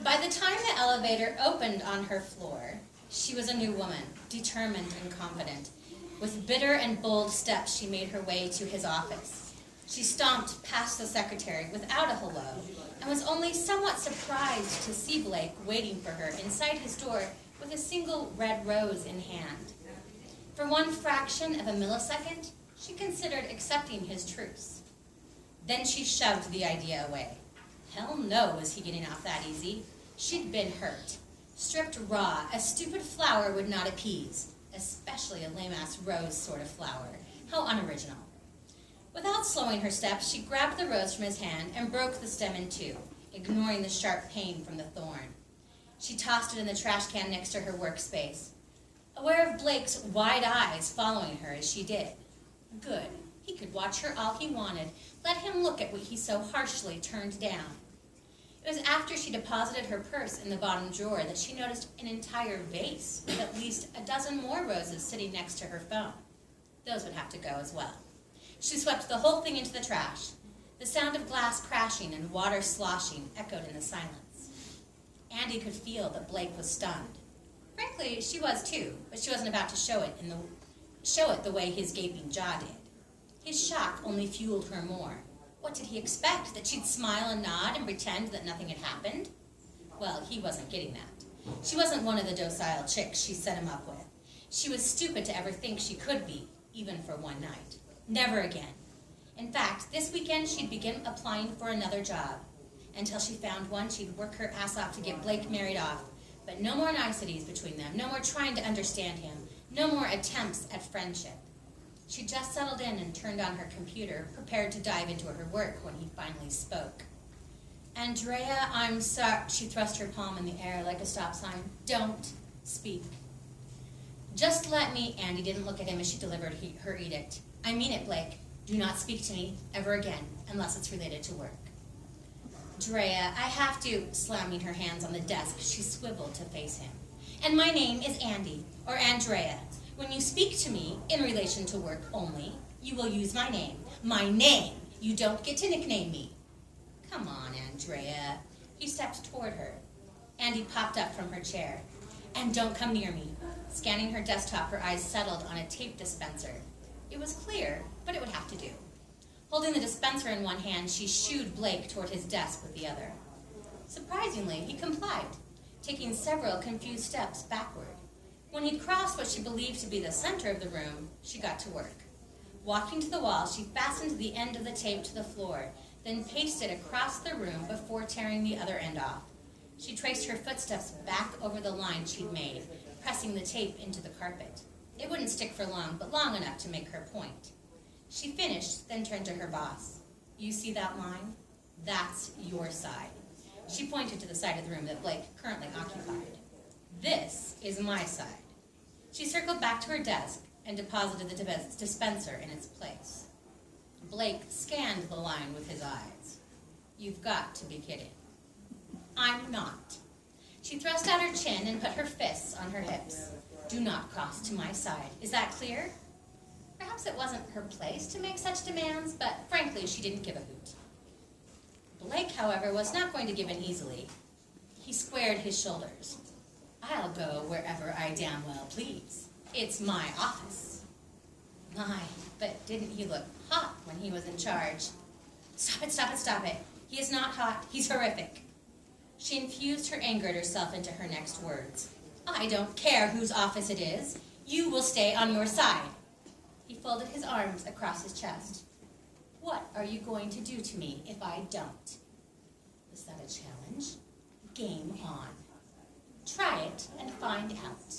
By the time the elevator opened on her floor, she was a new woman, determined and confident. With bitter and bold steps, she made her way to his office. She stomped past the secretary without a hello, and was only somewhat surprised to see Blake waiting for her inside his door with a single red rose in hand. For one fraction of a millisecond, she considered accepting his truce. Then she shoved the idea away. Hell no was he getting off that easy. She'd been hurt. Stripped raw, a stupid flower would not appease, especially a lame-ass rose sort of flower. How unoriginal. Without slowing her steps, she grabbed the rose from his hand and broke the stem in two, ignoring the sharp pain from the thorn. She tossed it in the trash can next to her workspace, aware of Blake's wide eyes following her as she did. Good. He could watch her all he wanted. Let him look at what he so harshly turned down. It was after she deposited her purse in the bottom drawer that she noticed an entire vase with at least a dozen more roses sitting next to her phone. Those would have to go as well. She swept the whole thing into the trash. The sound of glass crashing and water sloshing echoed in the silence. Andy could feel that Blake was stunned. Frankly, she was too, but she wasn't about to show it the way his gaping jaw did. His shock only fueled her more. What did he expect? That she'd smile and nod and pretend that nothing had happened? Well, he wasn't getting that. She wasn't one of the docile chicks she set him up with. She was stupid to ever think she could be, even for one night. Never again. In fact, this weekend she'd begin applying for another job. Until she found one, she'd work her ass off to get Blake married off. But no more niceties between them, no more trying to understand him, no more attempts at friendship. She just settled in and turned on her computer, prepared to dive into her work when he finally spoke. Andrea, I'm sorry. She thrust her palm in the air like a stop sign. Don't speak. Just let me. Andy didn't look at him as she delivered her edict. I mean it, Blake. Do not speak to me ever again, unless it's related to work. Drea, I have to, slamming her hands on the desk, she swiveled to face him. And my name is Andy, or Andrea. When you speak to me, in relation to work only, you will use my name. My name! You don't get to nickname me. Come on, Andrea. He stepped toward her. Andy popped up from her chair. And don't come near me. Scanning her desktop, her eyes settled on a tape dispenser. It was clear, but it would have to do. Holding the dispenser in one hand, she shooed Blake toward his desk with the other. Surprisingly, he complied, taking several confused steps backward. When he'd crossed what she believed to be the center of the room, she got to work. Walking to the wall, she fastened the end of the tape to the floor, then pasted across the room before tearing the other end off. She traced her footsteps back over the line she'd made, pressing the tape into the carpet. It wouldn't stick for long, but long enough to make her point. She finished, then turned to her boss. You see that line? That's your side. She pointed to the side of the room that Blake currently occupied. This is my side. She circled back to her desk and deposited the dispenser in its place. Blake scanned the line with his eyes. You've got to be kidding. I'm not. She thrust out her chin and put her fists on her hips. Do not cross to my side. Is that clear? Perhaps it wasn't her place to make such demands, but frankly, she didn't give a hoot. Blake, however, was not going to give in easily. He squared his shoulders. I'll go wherever I damn well please. It's my office. My, but didn't he look hot when he was in charge? Stop it, stop it, stop it. He is not hot. He's horrific. She infused her anger at herself into her next words. I don't care whose office it is. You will stay on your side. He folded his arms across his chest. What are you going to do to me if I don't? Was that a challenge? Game on. Try it and find out.